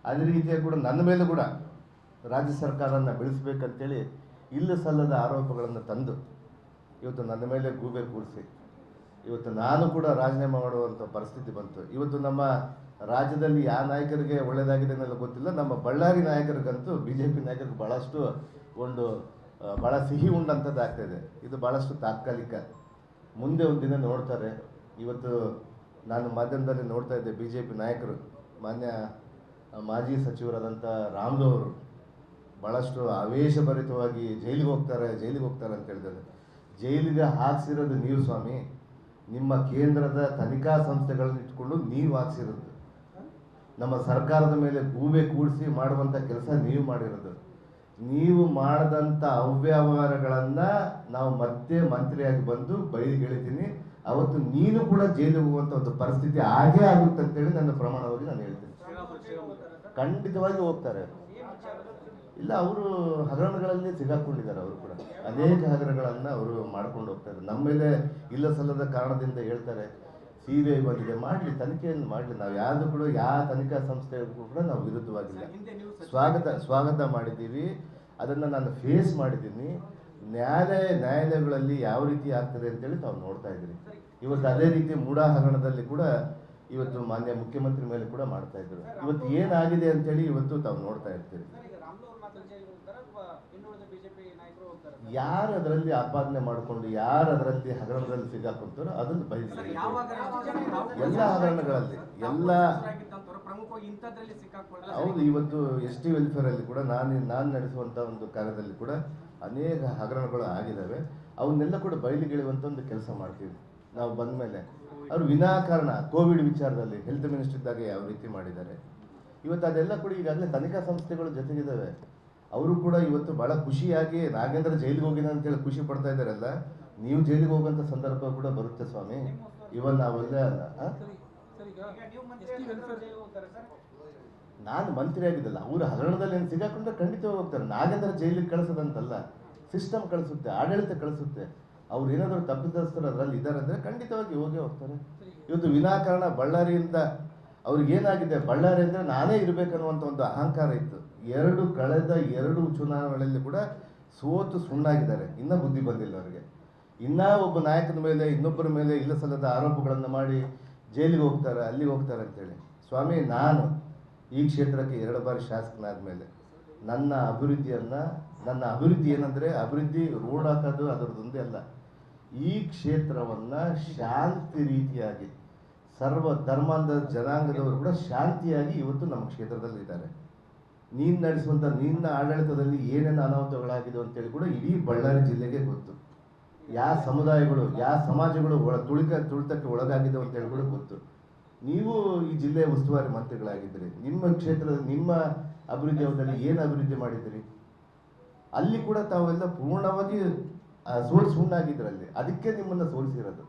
ಅದೇ ರೀತಿಯಾಗಿ ಕೂಡ ನನ್ನ ಮೇಲೆ ಕೂಡ ರಾಜ್ಯ ಸರ್ಕಾರನ ಬೆಳೆಸಬೇಕಂತೇಳಿ ಇಲ್ಲ ಸಲ್ಲದ ಆರೋಪಗಳನ್ನು ತಂದು ಇವತ್ತು ನನ್ನ ಮೇಲೆ ಗೂಬೆ ಕೂರಿಸಿ ಇವತ್ತು ನಾನು ಕೂಡ ರಾಜೀನಾಮೆ ಮಾಡುವಂಥ ಪರಿಸ್ಥಿತಿ ಬಂತು. ಇವತ್ತು ನಮ್ಮ ರಾಜ್ಯದಲ್ಲಿ ಯಾವ ನಾಯಕರಿಗೆ ಒಳ್ಳೆಯದಾಗಿದೆ ಅನ್ನೋದು ಗೊತ್ತಿಲ್ಲ, ನಮ್ಮ ಬಳ್ಳಾರಿ ನಾಯಕರಿಗಂತೂ BJP ನಾಯಕರಿಗೆ ಭಾಳಷ್ಟು ಒಂದು ಭಾಳ ಸಿಹಿ ಉಂಡಂಥದ್ದು ಆಗ್ತಾಯಿದೆ. ಇದು ಭಾಳಷ್ಟು ತಾತ್ಕಾಲಿಕ, ಮುಂದೆ ಒಂದು ದಿನ ನೋಡ್ತಾರೆ. ಇವತ್ತು ನಾನು ಮಾಧ್ಯಮದಲ್ಲಿ ನೋಡ್ತಾ ಇದ್ದೆ, BJP ನಾಯಕರು ಮಾನ್ಯ ಮಾಜಿ ಸಚಿವರಾದಂಥ ರಾಮ್ಲು ಅವರು ಭಾಳಷ್ಟು ಆವೇಶಭರಿತವಾಗಿ ಜೈಲಿಗೆ ಹೋಗ್ತಾರೆ ಅಂತ ಹೇಳಿದ್ದಾರೆ. ಜೈಲಿಗೆ ಹಾಕ್ಸಿರೋದು ನೀವು ಸ್ವಾಮಿ, ನಿಮ್ಮ ಕೇಂದ್ರದ ತನಿಖಾ ಸಂಸ್ಥೆಗಳನ್ನ ಇಟ್ಕೊಂಡು ನೀವು ಹಾಕ್ಸಿರೋದು. ನಮ್ಮ ಸರ್ಕಾರದ ಮೇಲೆ ಗೂಬೆ ಕೂಡಿಸಿ ಮಾಡುವಂಥ ಕೆಲಸ ನೀವು ಮಾಡಿರೋದು. ನೀವು ಮಾಡಿದಂಥ ಅವ್ಯವಹಾರಗಳನ್ನು ನಾವು ಮತ್ತೆ ಮಂತ್ರಿಯಾಗಿ ಬಂದು ಬಯಲಿಗೆಳಿತೀನಿ. ಅವತ್ತು ನೀನು ಕೂಡ ಜೈಲಿಗೆ ಹೋಗುವಂಥ ಒಂದು ಪರಿಸ್ಥಿತಿ ಆಗೇ ಆಗುತ್ತೆ ಅಂತೇಳಿ ನನ್ನ ಪ್ರಮಾಣವಾಗಿ ನಾನು ಹೇಳ್ತೀನಿ. ಖಂಡಿತವಾಗಿ ಹೋಗ್ತಾರೆ. ಇಲ್ಲ, ಅವರು ಹಗರಣಗಳಲ್ಲಿ ಸಿಗಾಕೊಂಡಿದ್ದಾರೆ. ಅವರು ಕೂಡ ಅನೇಕ ಹಗರಣಗಳನ್ನು ಅವರು ಮಾಡ್ಕೊಂಡು ಹೋಗ್ತಾರೆ. ನಮ್ಮ ಮೇಲೆ ಇಲ್ಲ ಸಲ್ಲದ ಕಾರಣದಿಂದ ಹೇಳ್ತಾರೆ. CBI ಬಂದಿದೆ, ಮಾಡಲಿ, ತನಿಖೆಯನ್ನು ಮಾಡಲಿ. ನಾವು ಯಾವುದು ಕೂಡ ಯಾವ ತನಿಖಾ ಸಂಸ್ಥೆಗೂ ಕೂಡ ನಾವು ವಿರುದ್ಧವಾಗಿಲ್ಲ. ಸ್ವಾಗತ ಮಾಡಿದ್ದೀವಿ. ಅದನ್ನು ನಾನು ಫೇಸ್ ಮಾಡಿದ್ದೀನಿ. ನ್ಯಾಯಾಲಯಗಳಲ್ಲಿ ಯಾವ ರೀತಿ ಆಗ್ತದೆ ಅಂತೇಳಿ ತಾವು ನೋಡ್ತಾ ಇದ್ದೀರಿ. ಇವತ್ತು ಅದೇ ರೀತಿ ಮೂಡಾ ಹಗರಣದಲ್ಲಿ ಕೂಡ ಇವತ್ತು ಮಾನ್ಯ ಮುಖ್ಯಮಂತ್ರಿ ಮೇಲೆ ಕೂಡ ಮಾಡ್ತಾ ಇದ್ರು. ಇವತ್ತು ಏನಾಗಿದೆ ಅಂತೇಳಿ ಇವತ್ತು ತಾವು ನೋಡ್ತಾ ಇರ್ತೀರಿ. ಯಾರು ಅದರಲ್ಲಿ ಆಪಾದನೆ ಮಾಡಿಕೊಂಡು ಯಾರು ಅದರಲ್ಲಿ ಹಗರಣದಲ್ಲಿ ಸಿಗಾಕೊಂತಾರೋ ಅದನ್ನು ಬಯಸಿದೆ. ಎಲ್ಲ ಹಗರಣಗಳಲ್ಲಿ ಎಲ್ಲ ಹೌದು. ಇವತ್ತು ST ವೆಲ್ಫೇರ್ ಅಲ್ಲಿ ಕೂಡ ನಾನು ನಡೆಸುವಂಥ ಒಂದು ಕಾರ್ಯದಲ್ಲಿ ಕೂಡ ಅನೇಕ ಹಗರಣಗಳು ಆಗಿದ್ದಾವೆ. ಅವನ್ನೆಲ್ಲ ಕೂಡ ಬಯಲಿಗೆಳೆಯುವಂಥ ಒಂದು ಕೆಲಸ ಮಾಡ್ತೀವಿ ನಾವು ಬಂದ ಮೇಲೆ. ಅವರು ವಿನಾಕಾರಣ ಕೋವಿಡ್ ವಿಚಾರದಲ್ಲಿ ಹೆಲ್ತ್ ಮಿನಿಸ್ಟರ್ ಇದ್ದಾಗ ಯಾವ ರೀತಿ ಮಾಡಿದ್ದಾರೆ, ಇವತ್ತು ಅದೆಲ್ಲ ಕೂಡ ಈಗಾಗಲೇ ತನಿಖಾ ಸಂಸ್ಥೆಗಳು ಜೊತೆಗಿದ್ದಾವೆ. ಅವರು ಕೂಡ ಇವತ್ತು ಭಾಳ ಖುಷಿಯಾಗಿ ನಾಗೇಂದ್ರ ಜೈಲಿಗೆ ಹೋಗಿನ ಅಂತೇಳಿ ಖುಷಿ ಪಡ್ತಾ ಇದ್ದಾರಲ್ಲ. ನೀವು ಜೈಲಿಗೆ ಹೋಗುವಂಥ ಸಂದರ್ಭ ಕೂಡ ಬರುತ್ತೆ ಸ್ವಾಮಿ. ಇವನ್ ನಾವೆಲ್ಲ ನಾನು ಮಂತ್ರಿ ಆಗಿದ್ದಲ್ಲ, ಅವರು ಹಗರಣದಲ್ಲಿ ಏನು ಸಿಗಾಕೊಂಡ್ರೆ ಖಂಡಿತವಾಗಿ ಹೋಗ್ತಾರೆ. ನಾಗೇಂದ್ರ ಜೈಲಿಗೆ ಕಳಿಸೋದಂತಲ್ಲ, ಸಿಸ್ಟಮ್ ಕಳಿಸುತ್ತೆ, ಆಡಳಿತ ಕಳಿಸುತ್ತೆ. ಅವ್ರು ಏನಾದರೂ ತಪ್ಪಿತಸ್ಥರು ಅದರಲ್ಲಿ ಇದ್ದಾರೆ ಅಂದರೆ ಖಂಡಿತವಾಗಿ ಹೋಗೇ ಹೋಗ್ತಾರೆ. ಇವತ್ತು ವಿನಾಕಾರಣ ಬಳ್ಳಾರಿಯಿಂದ ಅವ್ರಿಗೇನಾಗಿದೆ, ಬಳ್ಳಾರಿ ಅಂದರೆ ನಾನೇ ಇರಬೇಕನ್ನುವಂಥ ಒಂದು ಅಹಂಕಾರ ಇತ್ತು. ಕಳೆದ ಎರಡು ಚುನಾವಣೆಗಳಲ್ಲಿ ಕೂಡ ಸೋತು ಸುಣ್ಣಾಗಿದ್ದಾರೆ. ಇನ್ನೂ ಬುದ್ಧಿ ಬಂದಿಲ್ಲ ಅವರಿಗೆ. ಇನ್ನೂ ಒಬ್ಬ ನಾಯಕನ ಮೇಲೆ ಇನ್ನೊಬ್ಬರ ಮೇಲೆ ಇಲ್ಲ ಸಲ್ಲದ ಆರೋಪಗಳನ್ನು ಮಾಡಿ ಜೈಲಿಗೆ ಹೋಗ್ತಾರೆ, ಅಲ್ಲಿಗೆ ಹೋಗ್ತಾರೆ ಅಂತೇಳಿ. ಸ್ವಾಮಿ, ನಾನು ಈ ಕ್ಷೇತ್ರಕ್ಕೆ 2 ಬಾರಿ ಶಾಸಕನಾದ ಮೇಲೆ ನನ್ನ ಅಭಿವೃದ್ಧಿ ಏನಂದರೆ, ಅಭಿವೃದ್ಧಿ ರೋಡ್ ಹಾಕೋದು ಅದರದ್ದೊಂದೇ ಅಲ್ಲ. ಈ ಕ್ಷೇತ್ರವನ್ನು ಶಾಂತಿ ರೀತಿಯಾಗಿ ಸರ್ವ ಧರ್ಮಾಂಧ ಜನಾಂಗದವರು ಕೂಡ ಶಾಂತಿಯಾಗಿ ಇವತ್ತು ನಮ್ಮ ಕ್ಷೇತ್ರದಲ್ಲಿ ಇದ್ದಾರೆ. ನೀನು ನಡೆಸುವಂಥ ನಿನ್ನ ಆಡಳಿತದಲ್ಲಿ ಏನೇನು ಅನಾಹುತಗಳಾಗಿದೆ ಅಂತೇಳಿ ಕೂಡ ಇಡೀ ಬಳ್ಳಾರಿ ಜಿಲ್ಲೆಗೆ ಗೊತ್ತು. ಯಾವ ಸಮುದಾಯಗಳು ಯಾವ ಸಮಾಜಗಳು ತುಳಿತಕ್ಕೆ ಒಳಗಾಗಿದೆ ಅಂತೇಳಿ ಕೂಡ ಗೊತ್ತು. ನೀವು ಈ ಜಿಲ್ಲೆಯ ಉಸ್ತುವಾರಿ ಮಂತ್ರಿಗಳಾಗಿದ್ದೀರಿ. ನಿಮ್ಮ ಕ್ಷೇತ್ರದ ನಿಮ್ಮ ಅಭಿವೃದ್ಧಿ ಅವಧಿಯಲ್ಲಿ ಏನು ಅಭಿವೃದ್ಧಿ ಮಾಡಿದ್ದೀರಿ? ಅಲ್ಲಿ ಕೂಡ ತಾವೆಲ್ಲ ಪೂರ್ಣವಾಗಿ ಸುಣ್ಣಾಗಿದ್ರಲ್ಲಿ. ಅದಕ್ಕೆ ನಿಮ್ಮನ್ನು ಸೋಲಿಸಿರೋದು.